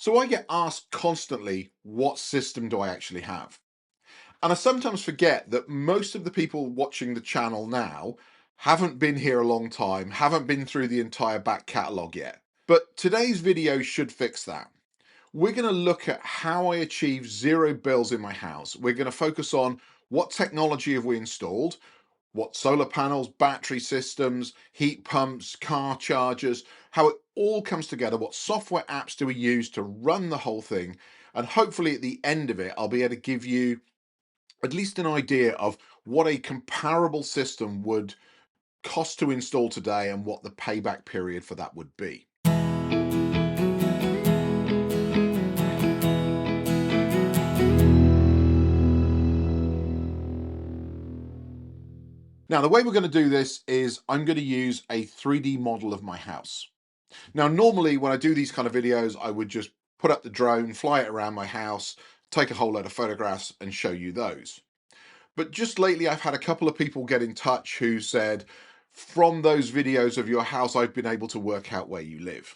So I get asked constantly, what system do I actually have? And I sometimes forget that most of the people watching the channel now haven't been here a long time, haven't been through the entire back catalogue yet. But today's video should fix that. We're going to look at how I achieve zero bills in my house. We're going to focus on what technology have we installed, what solar panels, battery systems, heat pumps, car chargers, how it all comes together, what software apps do we use to run the whole thing, and hopefully at the end of it, I'll be able to give you at least an idea of what a comparable system would cost to install today and what the payback period for that would be. Now, the way we're going to do this is I'm going to use a 3D model of my house. Now, normally when I do these kind of videos, I would just put up the drone, fly it around my house, take a whole load of photographs and show you those. But just lately, I've had a couple of people get in touch who said, from those videos of your house, I've been able to work out where you live.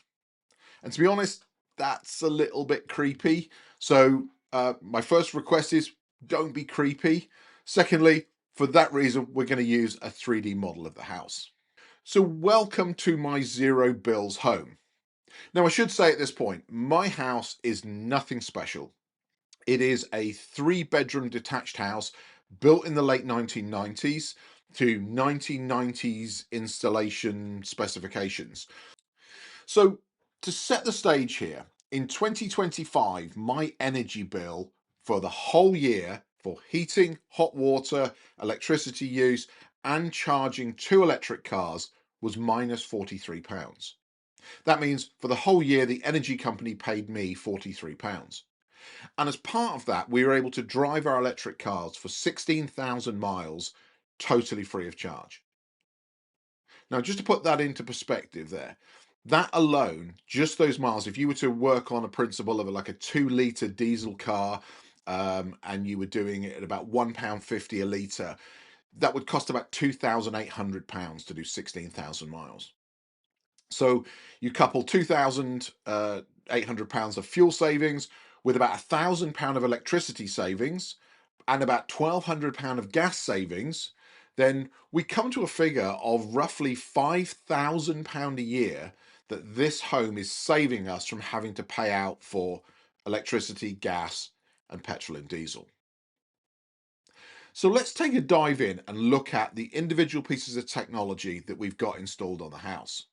And to be honest, that's a little bit creepy. So my first request is don't be creepy. Secondly, for that reason, we're going to use a 3D model of the house. So welcome to my zero bills home. Now, I should say at this point, my house is nothing special. It is a 3-bedroom detached house built in the late 1990s to 1990s installation specifications. So, to set the stage here, in 2025, my energy bill for the whole year for heating, hot water, electricity use, and charging 2 electric cars was minus £43. That means for the whole year, the energy company paid me £43. And as part of that, we were able to drive our electric cars for 16,000 miles totally free of charge. Now, just to put that into perspective there, that alone, just those miles, if you were to work on a principle of like a 2 litre diesel car, and you were doing it at about £1.50 a litre, that would cost about £2,800 to do 16,000 miles. So you couple £2,800 of fuel savings with about £1,000 of electricity savings and about £1,200 of gas savings, then we come to a figure of roughly £5,000 a year that this home is saving us from having to pay out for electricity, gas, and petrol and diesel. So let's take a dive in and look at the individual pieces of technology that we've got installed on the house.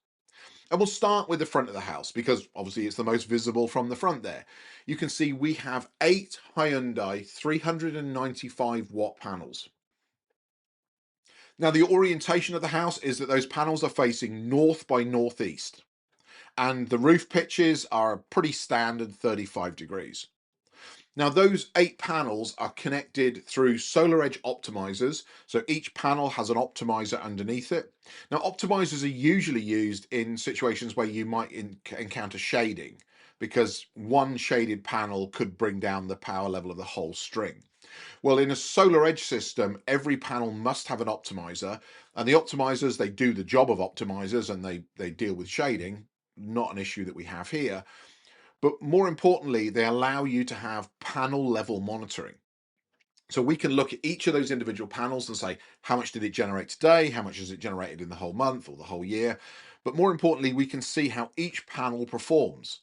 And we'll start with the front of the house because obviously it's the most visible from the front there. You can see we have 8 Hyundai 395 watt panels. Now, the orientation of the house is that those panels are facing north by northeast, and the roof pitches are pretty standard 35 degrees. Now, those 8 panels are connected through solar edge optimizers. So each panel has an optimizer underneath it. Now, optimizers are usually used in situations where you might encounter shading, because one shaded panel could bring down the power level of the whole string. Well, in a solar edge system, every panel must have an optimizer, and the optimizers, they do the job of optimizers and they deal with shading, not an issue that we have here. But more importantly, they allow you to have panel level monitoring. So we can look at each of those individual panels and say, how much did it generate today? How much has it generated in the whole month or the whole year? But more importantly, we can see how each panel performs.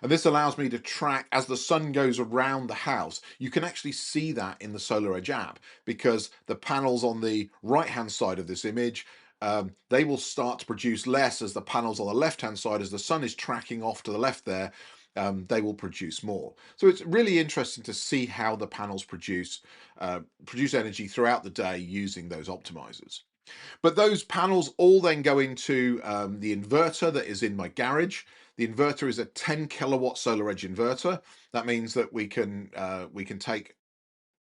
And this allows me to track as the sun goes around the house. You can actually see that in the Solar Edge app, because the panels on the right-hand side of this image, they will start to produce less as the panels on the left-hand side, as the sun is tracking off to the left there, they will produce more. So it's really interesting to see how the panels produce energy throughout the day using those optimizers. But those panels all then go into the inverter that is in my garage. The inverter is a 10 kilowatt solar edge inverter. That means that we can take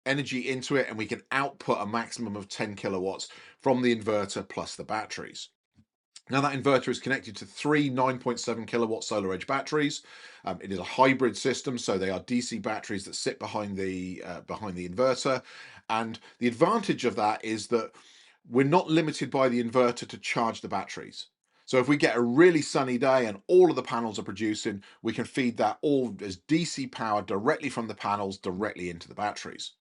energy into it and we can output a maximum of 10 kilowatts from the inverter plus the batteries. Now, that inverter is connected to 3 9.7 kilowatt solar edge batteries. It is a hybrid system, so they are DC batteries that sit behind the inverter. And the advantage of that is that we're not limited by the inverter to charge the batteries. So if we get a really sunny day and all of the panels are producing, we can feed that all as DC power directly from the panels directly into the batteries.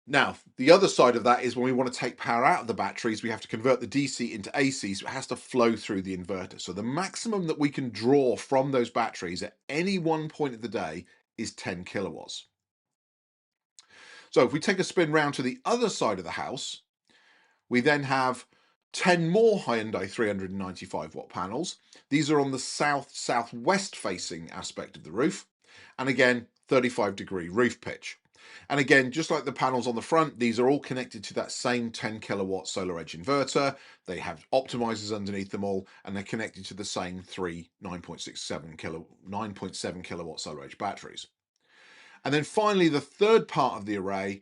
Now, the other side of that is when we want to take power out of the batteries, we have to convert the DC into AC, so it has to flow through the inverter. So the maximum that we can draw from those batteries at any one point of the day is 10 kilowatts. So if we take a spin round to the other side of the house, we then have 10 more Hyundai 395 watt panels. These are on the south-southwest facing aspect of the roof. And again, 35-degree roof pitch. And again, just like the panels on the front, these are all connected to that same 10 kilowatt solar edge inverter. They have optimizers underneath them all, and they're connected to the same three 9.7 kilowatt solar edge batteries. And then finally, the third part of the array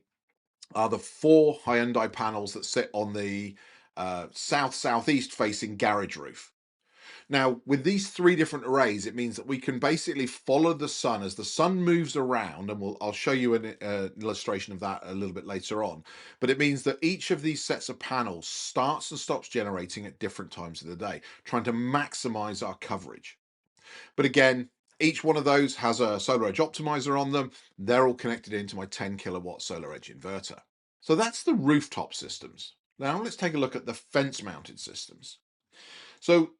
are the 4 Hyundai panels that sit on the south-southeast facing garage roof. Now, with these 3 different arrays, it means that we can basically follow the sun as the sun moves around, and I'll show you an illustration of that a little bit later on. But it means that each of these sets of panels starts and stops generating at different times of the day, trying to maximize our coverage. But again, each one of those has a solar edge optimizer on them. They're all connected into my 10 kilowatt solar edge inverter. So that's the rooftop systems. Now let's take a look at the fence mounted systems. So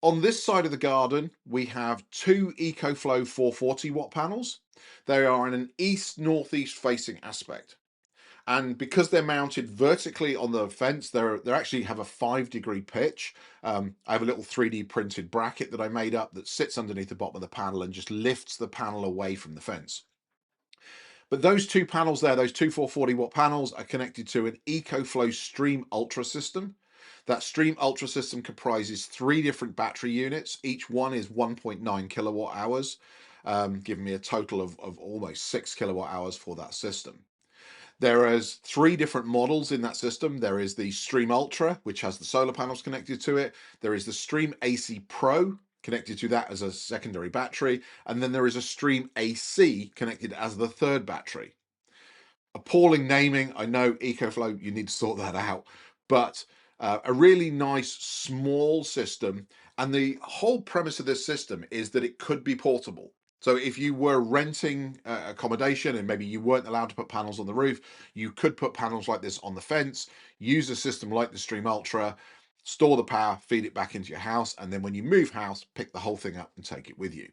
on this side of the garden, we have 2 Ecoflow 440 watt panels. They are in an east-northeast facing aspect. And because they're mounted vertically on the fence, they actually have a 5-degree pitch. I have a little 3D printed bracket that I made up that sits underneath the bottom of the panel and just lifts the panel away from the fence. But those 2 panels there, those 2 440 watt panels, are connected to an Ecoflow Stream Ultra system. That Stream Ultra system comprises 3 different battery units. Each one is 1.9 kilowatt hours, giving me a total of almost 6 kilowatt hours for that system. There is 3 different models in that system. There is the Stream Ultra, which has the solar panels connected to it. There is the Stream AC Pro, connected to that as a secondary battery. And then there is a Stream AC connected as the third battery. Appalling naming. I know, Ecoflow, you need to sort that out. But a really nice small system. And the whole premise of this system is that it could be portable. So if you were renting accommodation and maybe you weren't allowed to put panels on the roof, you could put panels like this on the fence, use a system like the Stream Ultra, store the power, feed it back into your house, and then when you move house, pick the whole thing up and take it with you.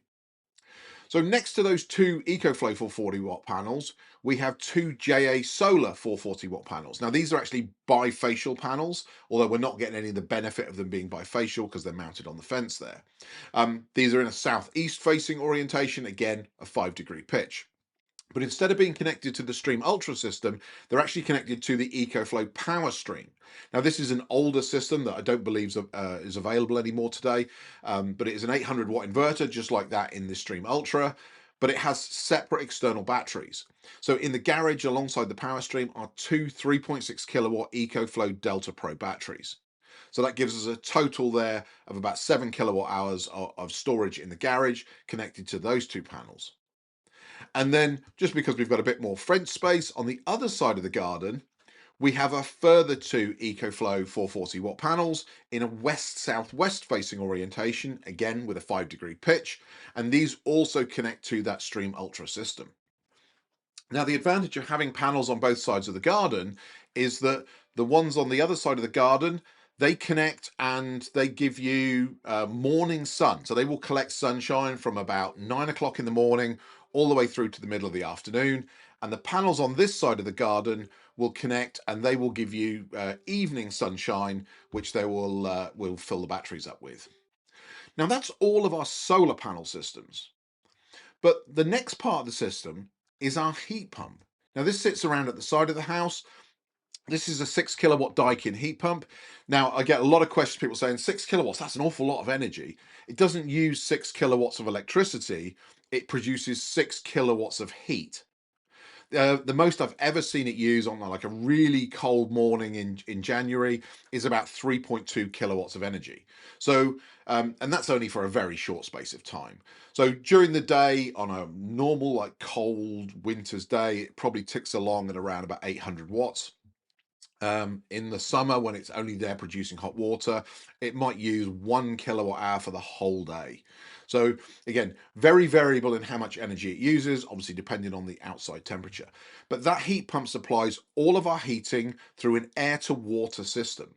So next to those 2 Ecoflow 440 watt panels, we have 2 JA Solar 440 watt panels. Now these are actually bifacial panels, although we're not getting any of the benefit of them being bifacial because they're mounted on the fence there. These are in a southeast facing orientation, again, a 5-degree pitch. But instead of being connected to the Stream Ultra system, they're actually connected to the Ecoflow Power Stream. Now, this is an older system that I don't believe is available anymore today, but it is an 800 watt inverter, just like that in the Stream Ultra, but it has separate external batteries. So in the garage alongside the Power Stream are 2 3.6 kilowatt Ecoflow Delta Pro batteries. So that gives us a total there of about 7 kilowatt hours of storage in the garage connected to those 2 panels. And then, just because we've got a bit more French space, on the other side of the garden, we have a further 2 Ecoflow 440 watt panels in a west-southwest facing orientation, again with a 5-degree pitch, and these also connect to that Stream Ultra system. Now, the advantage of having panels on both sides of the garden is that the ones on the other side of the garden, they connect and they give you morning sun. So they will collect sunshine from about 9 o'clock in the morning all the way through to the middle of the afternoon. And the panels on this side of the garden will connect and they will give you evening sunshine, which they will fill the batteries up with. Now that's all of our solar panel systems. But the next part of the system is our heat pump. Now this sits around at the side of the house. This is a 6 kilowatt Daikin heat pump. Now, I get a lot of questions, people saying 6 kilowatts, that's an awful lot of energy. It doesn't use 6 kilowatts of electricity, it produces 6 kilowatts of heat. The most I've ever seen it use on like a really cold morning in January is about 3.2 kilowatts of energy. So, and that's only for a very short space of time. So during the day, on a normal, like cold winter's day, it probably ticks along at around about 800 watts. In the summer, when it's only there producing hot water, it might use 1 kilowatt hour for the whole day. So again, very variable in how much energy it uses, obviously depending on the outside temperature. But that heat pump supplies all of our heating through an air to water system.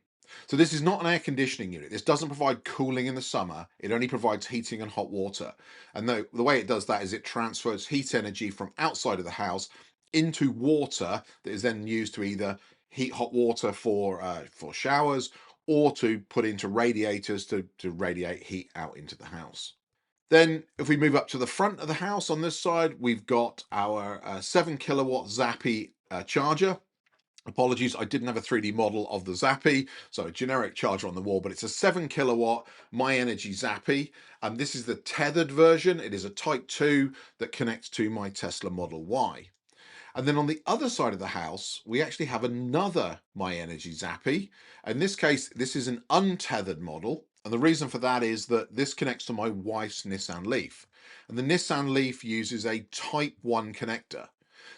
So this is not an air conditioning unit. This doesn't provide cooling in the summer. It only provides heating and hot water. And the way it does that is it transfers heat energy from outside of the house into water that is then used to either heat hot water for showers, or to put into radiators to radiate heat out into the house. Then if we move up to the front of the house on this side, we've got our 7 kilowatt Zappi charger. Apologies, I didn't have a 3D model of the Zappi, so a generic charger on the wall, but it's a 7 kilowatt My Energy Zappi. This is the tethered version. It is a Type 2 that connects to my Tesla Model Y. And then on the other side of the house, we actually have another My Energy Zappi. In this case, this is an untethered model. And the reason for that is that this connects to my wife's Nissan Leaf. And the Nissan Leaf uses a Type 1 connector.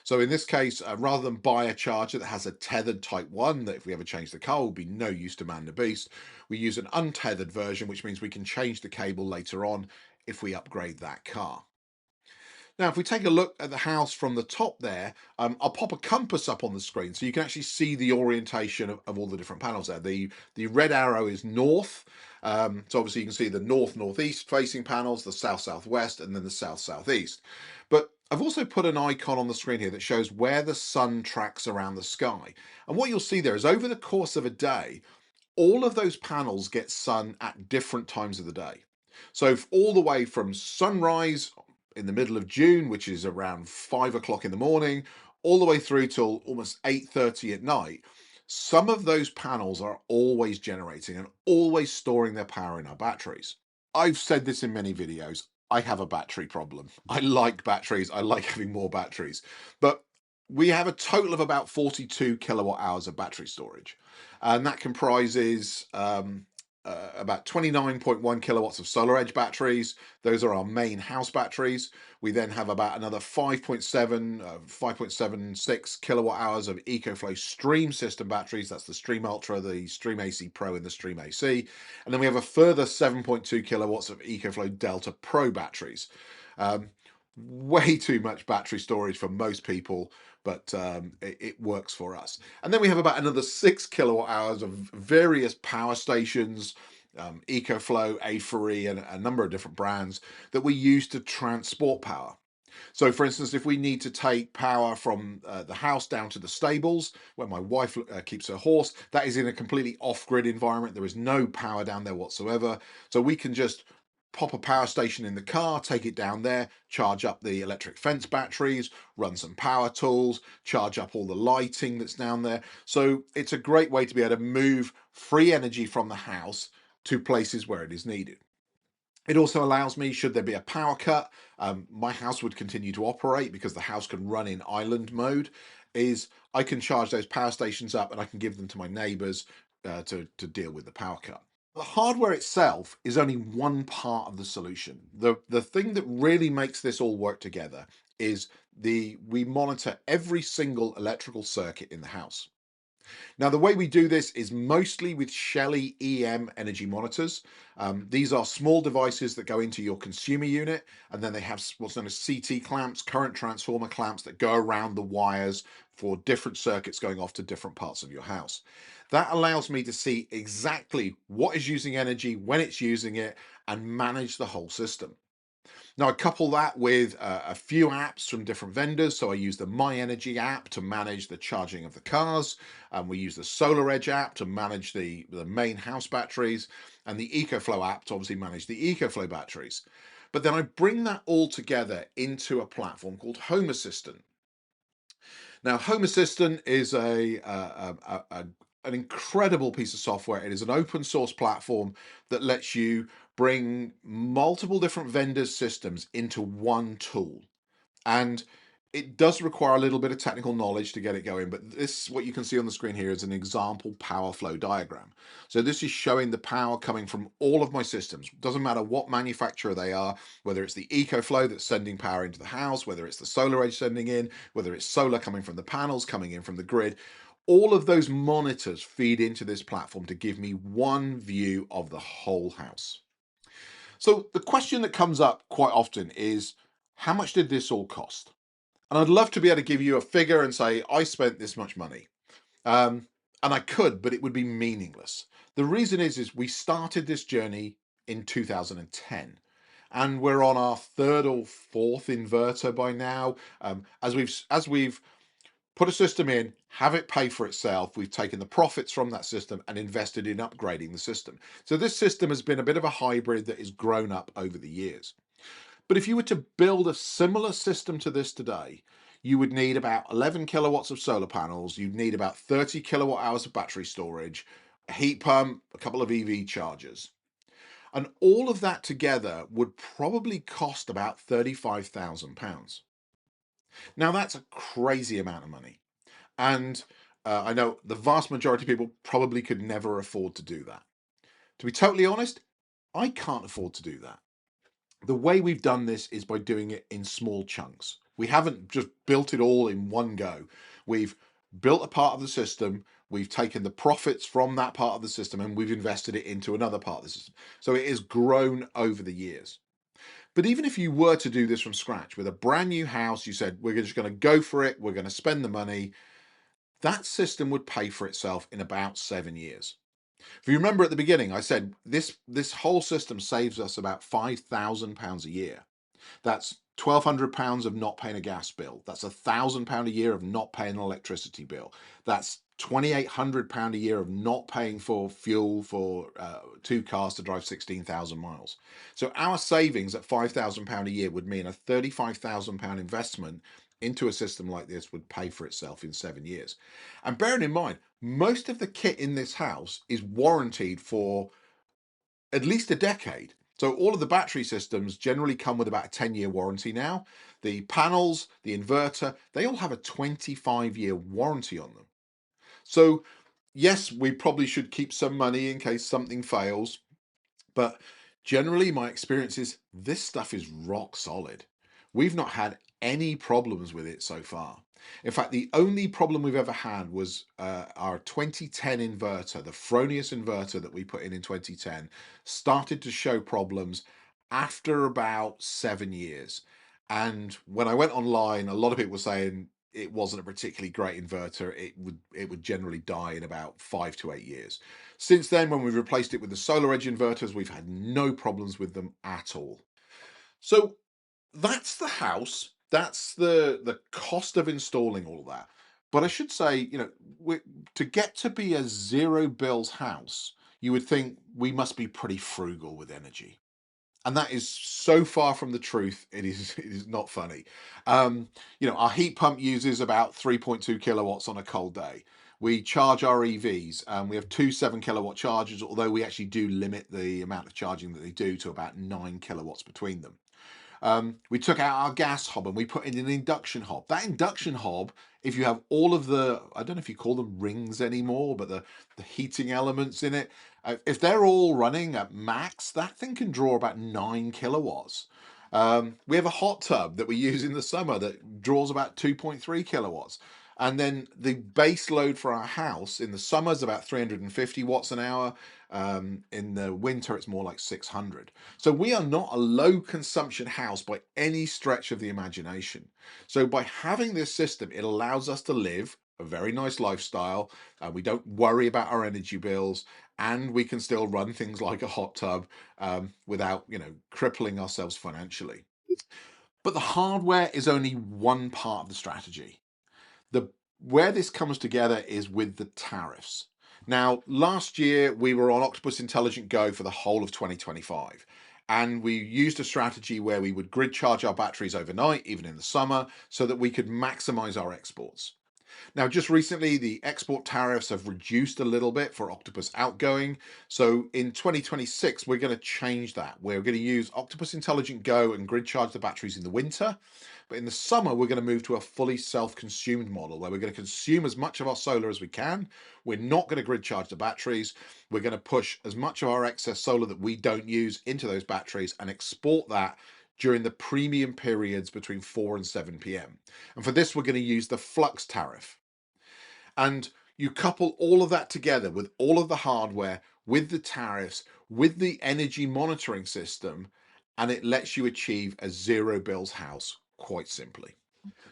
So in this case, rather than buy a charger that has a tethered Type 1, that if we ever change the car will be no use to man the beast, we use an untethered version, which means we can change the cable later on if we upgrade that car. Now, if we take a look at the house from the top there, I'll pop a compass up on the screen so you can actually see the orientation of all the different panels there. The red arrow is north. So obviously you can see the north-northeast facing panels, the south-southwest, and then the south-southeast. But I've also put an icon on the screen here that shows where the sun tracks around the sky. And what you'll see there is over the course of a day, all of those panels get sun at different times of the day. So all the way from sunrise in the middle of June, which is around 5 o'clock in the morning, all the way through till almost 8:30 at night, some of those panels are always generating and always storing their power in our batteries. I've said this in many videos. I have a battery problem. I like batteries. I like having more batteries. But we have a total of about 42 kilowatt hours of battery storage. And that comprises about 29.1 kilowatts of solar edge batteries. Those are our main house batteries. We then have about another 5.76 kilowatt hours of Ecoflow Stream system batteries. That's the Stream Ultra, the Stream AC Pro, and the Stream AC. And then we have a further 7.2 kilowatts of Ecoflow Delta Pro batteries. Way too much battery storage for most people, but it works for us. And then we have about another 6 kilowatt hours of various power stations, Ecoflow, A4E, and a number of different brands that we use to transport power. So for instance, if we need to take power from the house down to the stables where my wife keeps her horse, that is in a completely off-grid environment. There is no power down there whatsoever. So we can just pop a power station in the car, take it down there, charge up the electric fence batteries, run some power tools, charge up all the lighting that's down there. So it's a great way to be able to move free energy from the house to places where it is needed. It also allows me, should there be a power cut, my house would continue to operate because the house can run in island mode, is I can charge those power stations up and I can give them to my neighbors to deal with the power cut. The hardware itself is only one part of the solution. The thing that really makes this all work together is we monitor every single electrical circuit in the house. Now, the way we do this is mostly with Shelly EM energy monitors. These are small devices that go into your consumer unit, and then they have what's known as CT clamps, current transformer clamps, that go around the wires for different circuits going off to different parts of your house. That allows me to see exactly what is using energy, when it's using it, and manage the whole system. Now, I couple that with a few apps from different vendors. So I use the My Energy app to manage the charging of the cars. And we use the Solar Edge app to manage the main house batteries, and the EcoFlow app to obviously manage the EcoFlow batteries. But then I bring that all together into a platform called Home Assistant. Now, Home Assistant is an incredible piece of software. It is an open source platform that lets you bring multiple different vendors' systems into one tool. And it does require a little bit of technical knowledge to get it going, but this, what you can see on the screen here, is an example power flow diagram. So this is showing the power coming from all of my systems. Doesn't matter what manufacturer they are, whether it's the EcoFlow that's sending power into the house, whether it's the Solar Edge sending in, whether it's solar coming from the panels, coming in from the grid. all of those monitors feed into this platform to give me one view of the whole house. So the question that comes up quite often is, how much did this all cost? And I'd love to be able to give you a figure and say, I spent this much money. Um, and I could, but it would be meaningless. The reason is we started this journey in 2010, and we're on our third or fourth inverter by now. As we've put a system in, have it pay for itself. We've taken the profits from that system and invested in upgrading the system. So this system has been a bit of a hybrid that has grown up over the years. But if you were to build a similar system to this today, you would need about 11 kilowatts of solar panels, you'd need about 30 kilowatt hours of battery storage, a heat pump, a couple of EV chargers. And all of that together would probably cost about £35,000. Now, that's a crazy amount of money. And I know the vast majority of people probably could never afford to do that. To be totally honest, I can't afford to do that. The way we've done this is by doing it in small chunks. We haven't just built it all in one go. We've built a part of the system, we've taken the profits from that part of the system, and we've invested it into another part of the system. So it has grown over the years. But even if you were to do this from scratch with a brand new house, you said, we're just going to go for it, we're going to spend the money, that system would pay for itself in about 7 years. If you remember at the beginning, I said this whole system saves us about £5,000 a year. That's £1,200 of not paying a gas bill. That's £1,000 a year of not paying an electricity bill. That's £2,800 a year of not paying for fuel for two cars to drive 16,000 miles. So our savings at £5,000 a year would mean a £35,000 investment into a system like this would pay for itself in 7 years. And bearing in mind, most of the kit in this house is warranted for at least a decade. So all of the battery systems generally come with about a 10-year warranty now. The panels, the inverter, they all have a 25-year warranty on them. So yes, we probably should keep some money in case something fails, but generally my experience is this stuff is rock solid. We've not had any problems with it so far. In fact, the only problem we've ever had was our 2010 inverter, the Fronius inverter that we put in 2010, started to show problems after about 7 years. And when I went online, a lot of people were saying it wasn't a particularly great inverter. It would generally die in about 5 to 8 years. Since then, when we've replaced it with the solar edge inverters, we've had no problems with them at all. So that's the house. That's the cost of installing all that. But I should say, to get to be a zero bills house, you would think we must be pretty frugal with energy. And that is so far from the truth. It is not funny. Our heat pump uses about 3.2 kilowatts on a cold day. We charge our EVs. We have two 7 kilowatt chargers, although we actually do limit the amount of charging that they do to about 9 kilowatts between them. We took out our gas hob and we put in an induction hob. That induction hob, if you have all of the, I don't know if you call them rings anymore, but the heating elements in it, if they're all running at max, that thing can draw about 9 kilowatts. We have a hot tub that we use in the summer that draws about 2.3 kilowatts. And then the base load for our house in the summer is about 350 watts an hour. In the winter, it's more like 600. So we are not a low consumption house by any stretch of the imagination. So by having this system, it allows us to live a very nice lifestyle. We don't worry about our energy bills, and we can still run things like a hot tub without, crippling ourselves financially. But the hardware is only one part of the strategy. The Where this comes together is with the tariffs. Now, last year we were on Octopus Intelligent Go for the whole of 2025. And we used a strategy where we would grid charge our batteries overnight, even in the summer, so that we could maximize our exports. Now, just recently, the export tariffs have reduced a little bit for Octopus outgoing. So in 2026, we're going to change that. We're going to use Octopus Intelligent Go and grid charge the batteries in the winter. But in the summer, we're going to move to a fully self-consumed model where we're going to consume as much of our solar as we can. We're not going to grid charge the batteries. We're going to push as much of our excess solar that we don't use into those batteries and export that during the premium periods between 4 and 7 p.m. And for this, we're going to use the flux tariff. And You couple all of that together with all of the hardware, with the tariffs, with the energy monitoring system, and it lets you achieve a zero bills house quite simply.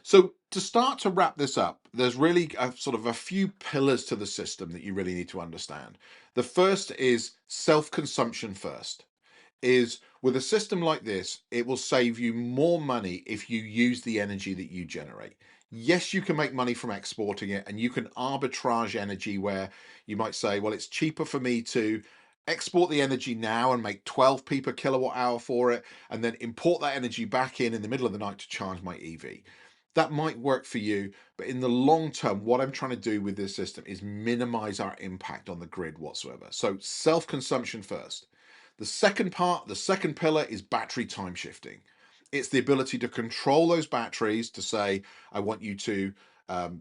So to start to wrap this up, there's really a few pillars to the system that you really need to understand. The first is self-consumption first. Is with a system like this, it will save you more money if you use the energy that you generate. Yes, you can make money from exporting it, and you can arbitrage energy where you might say, well, it's cheaper for me to export the energy now and make 12p per kilowatt hour for it, and then import that energy back in the middle of the night to charge my EV. That might work for you, but in the long term, what I'm trying to do with this system is minimize our impact on the grid whatsoever. So self-consumption first. The second part, the second pillar, is battery time shifting. It's the ability to control those batteries to say, I want you to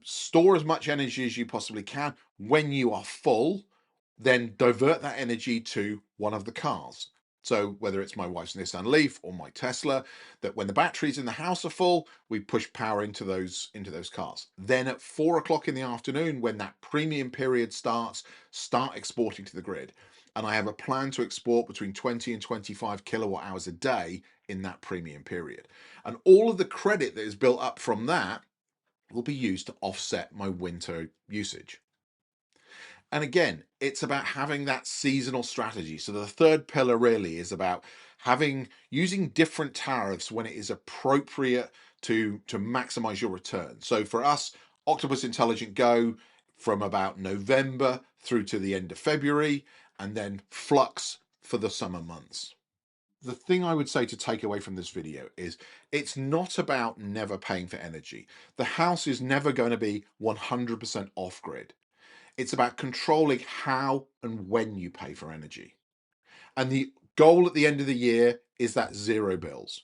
store as much energy as you possibly can. When you are full, then divert that energy to one of the cars. So whether it's my wife's Nissan Leaf or my Tesla, that when the batteries in the house are full, we push power into those cars. Then at 4 o'clock in the afternoon, when that premium period starts, start exporting to the grid. And I have a plan to export between 20 and 25 kilowatt hours a day in that premium period. And all of the credit that is built up from that will be used to offset my winter usage. And again, it's about having that seasonal strategy. So the third pillar really is about using different tariffs when it is appropriate to maximize your return. So for us, Octopus Intelligent Go from about November through to the end of February, and then Flux for the summer months. The thing I would say to take away from this video is it's not about never paying for energy. The house is never going to be 100% off grid. It's about controlling how and when you pay for energy. And the goal at the end of the year is that zero bills.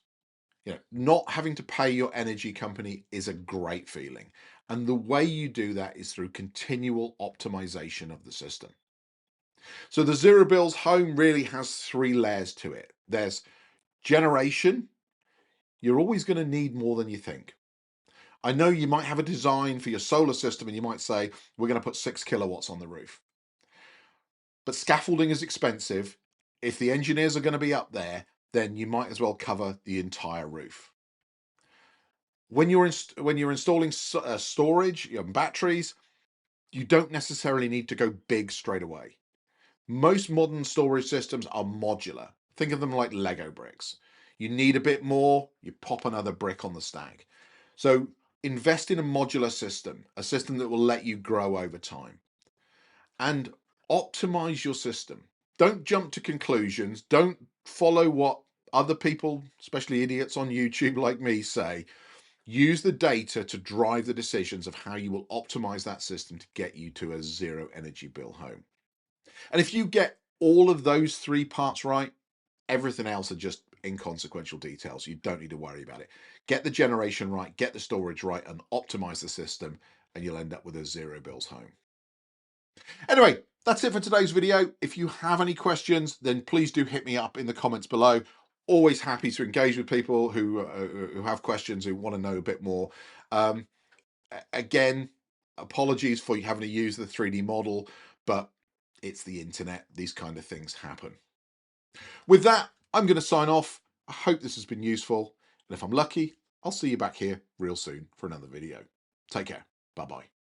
Not having to pay your energy company is a great feeling. And the way you do that is through continual optimization of the system. So the zero bills home really has three layers to it. There's generation. You're always going to need more than you think. I know you might have a design for your solar system and you might say, we're going to put 6 kilowatts on the roof. But scaffolding is expensive. If the engineers are going to be up there, then you might as well cover the entire roof. When you're installing storage, batteries, you don't necessarily need to go big straight away. Most modern storage systems are modular. Think of them like Lego bricks. You need a bit more, you pop another brick on the stack. So invest in a modular system, a system that will let you grow over time. And optimize your system. Don't jump to conclusions. Don't follow what other people, especially idiots on YouTube like me, say. Use the data to drive the decisions of how you will optimize that system to get you to a zero energy bill home. And if you get all of those three parts right, everything else are just inconsequential details. You don't need to worry about it. Get the generation right, get the storage right, and optimize the system, and you'll end up with a zero bills home. Anyway, that's it for today's video. If you have any questions, then please do hit me up in the comments below. Always happy to engage with people who have questions, who want to know a bit more. Again, apologies for you having to use the 3D model, but it's the internet. These kind of things happen. With that, I'm going to sign off. I hope this has been useful. And if I'm lucky, I'll see you back here real soon for another video. Take care. Bye-bye.